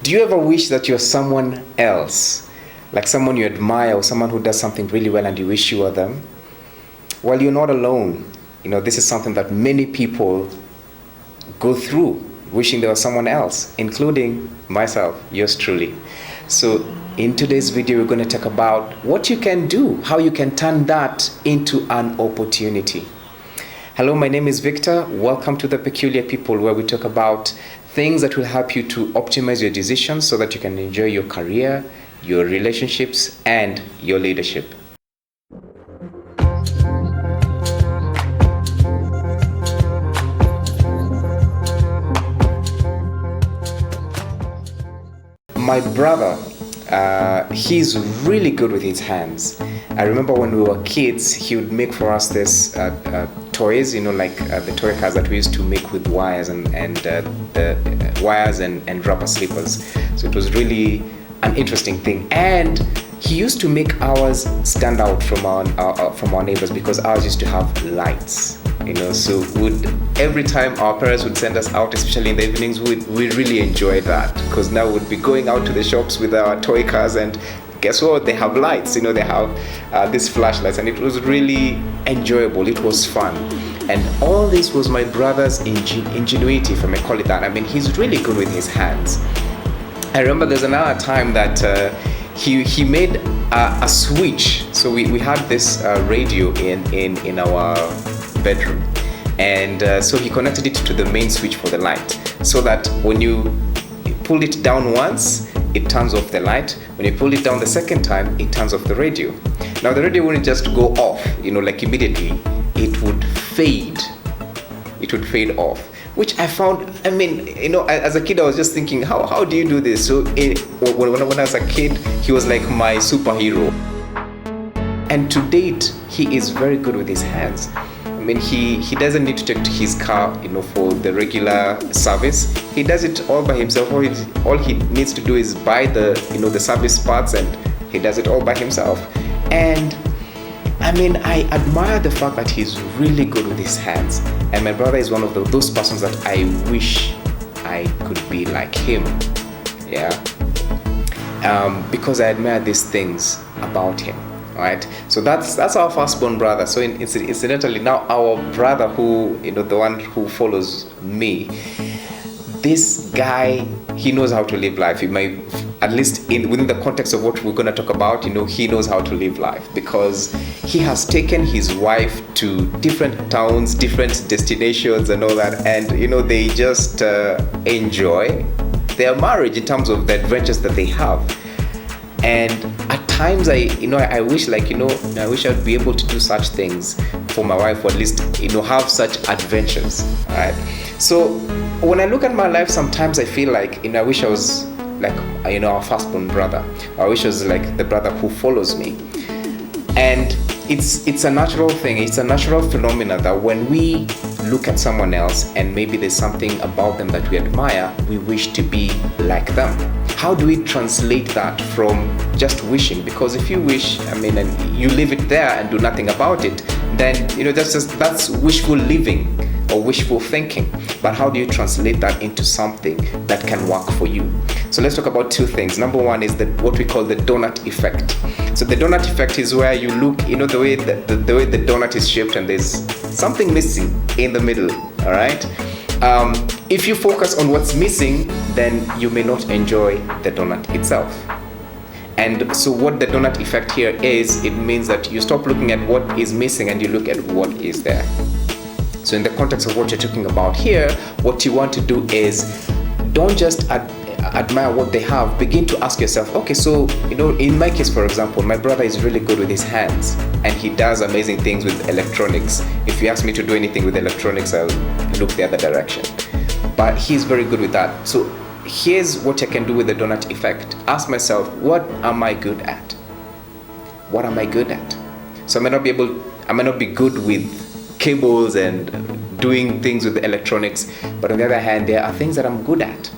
Do you ever wish that you're someone else? Like someone you admire or someone who does something really well and you wish you were them? Well, you're not alone. This is something that many people go through, wishing they were someone else, including myself, yours truly. So in today's video, we're going to talk about what you can do, how you can turn that into an opportunity. Hello, my name is Victor. Welcome to The Peculiar People, where we talk about things that will help you to optimize your decisions so that you can enjoy your career, your relationships, and your leadership. My brother, he's really good with his hands. I remember when we were kids, he would make for us this toys, like the toy cars that we used to make with wires and the wires and rubber slippers. So it was really an interesting thing. And he used to make ours stand out from our neighbors because ours used to have lights. So every time our parents would send us out, especially in the evenings, we really enjoyed that, because now we'd be going out to the shops with our toy cars, and guess what? They have lights. They have these flashlights, and it was really enjoyable. It was fun, and all this was my brother's ingenuity, if I may call it that. I mean, he's really good with his hands. I remember there's another time that he made a switch. So we had this radio in our bedroom, and so he connected it to the main switch for the light, so that when you pull it down once, it turns off the light. When you pull it down the second time, it turns off the radio. Now the radio wouldn't just go off, like immediately. It would fade off, which I found, as a kid I was just thinking, how do you do this? So when I was a kid, he was like my superhero. And to date, he is very good with his hands. He doesn't need to take his car, for the regular service. He does it all by himself. All he needs to do is buy the service parts, and he does it all by himself. And I admire the fact that he's really good with his hands. And my brother is one of those persons that I wish I could be like him. Yeah. Because I admire these things about him. Right, so that's our firstborn brother. So incidentally, now our brother, who the one who follows me, this guy, he knows how to live life. He may, at least within the context of what we're going to talk about, he knows how to live life, because he has taken his wife to different towns, different destinations, and all that, and they just enjoy their marriage in terms of the adventures that they have. And at times I wish I wish I'd be able to do such things for my wife, or at least have such adventures. All right. So when I look at my life, sometimes I feel like I wish I was like our firstborn brother. I wish I was like the brother who follows me. And it's a natural thing. It's a natural phenomenon that when we look at someone else and maybe there's something about them that we admire, we wish to be like them. How do we translate that from just wishing? Because if you wish, and you leave it there and do nothing about it, then that's wishful living or wishful thinking. But how do you translate that into something that can work for you? So let's talk about two things. Number one is what we call the donut effect. So the donut effect is where you look, the way the donut is shaped, and there's something missing in the middle. All right. If you focus on what's missing, then you may not enjoy the donut itself. And so what the donut effect here is, it means that you stop looking at what is missing and you look at what is there. So in the context of what you're talking about here, what you want to do is don't just admire what they have. Begin to ask yourself, okay, so in my case, for example, my brother is really good with his hands, and he does amazing things with electronics. If you ask me to do anything with electronics, I'll look the other direction. But he's very good with that. So here's what I can do with the donut effect. Ask myself, what am I good at? What am I good at? So I may not be good with cables and doing things with electronics, but on the other hand, there are things that I'm good at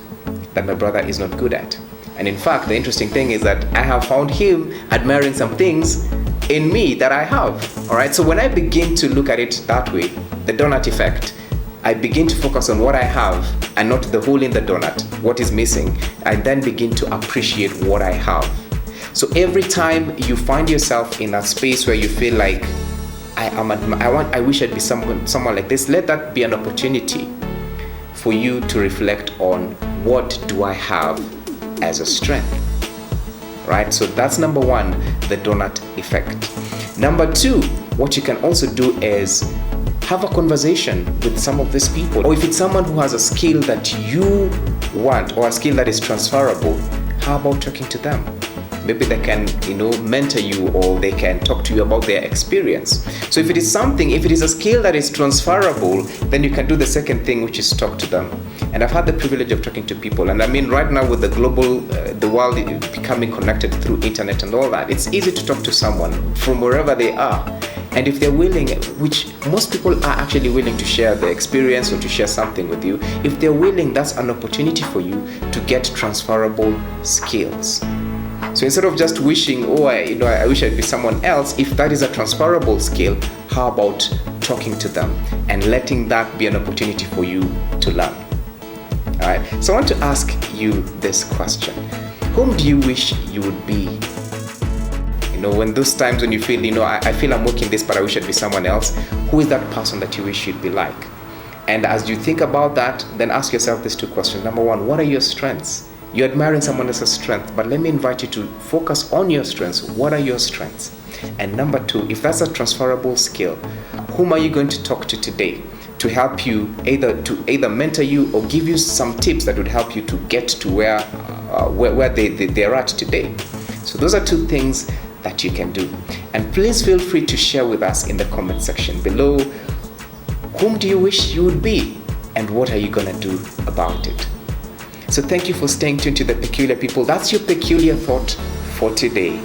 that my brother is not good at. And in fact, the interesting thing is that I have found him admiring some things in me that I have. All right. So when I begin to look at it that way, the donut effect, I begin to focus on what I have and not the hole in the donut, what is missing. I then begin to appreciate what I have. So every time you find yourself in that space where you feel like I wish I'd be someone like this, let that be an opportunity for you to reflect on, what do I have as a strength? Right? So that's number one, the donut effect. Number two, what you can also do is have a conversation with some of these people. Or if it's someone who has a skill that you want, or a skill that is transferable, how about talking to them? Maybe they can, mentor you, or they can talk to you about their experience. So if it is a skill that is transferable, then you can do the second thing, which is talk to them. And I've had the privilege of talking to people. And I mean, right now with the world becoming connected through internet and all that, it's easy to talk to someone from wherever they are. And if they're willing, which most people are actually willing to share their experience or to share something with you, if they're willing, that's an opportunity for you to get transferable skills. So instead of just wishing, I wish I'd be someone else, if that is a transferable skill, how about talking to them and letting that be an opportunity for you to learn? All right. So I want to ask you this question. Whom do you wish you would be? When those times when you feel, I feel I'm working this, but I wish I'd be someone else, who is that person that you wish you'd be like? And as you think about that, then ask yourself these two questions. Number one, what are your strengths? You're admiring someone else's strength, but let me invite you to focus on your strengths. What are your strengths? And number two, if that's a transferable skill, whom are you going to talk to today to help you either mentor you or give you some tips that would help you to get to where they're at today? So those are two things that you can do. And please feel free to share with us in the comment section below, whom do you wish you would be and what are you gonna do about it? So thank you for staying tuned to The Peculiar People. That's your peculiar thought for today.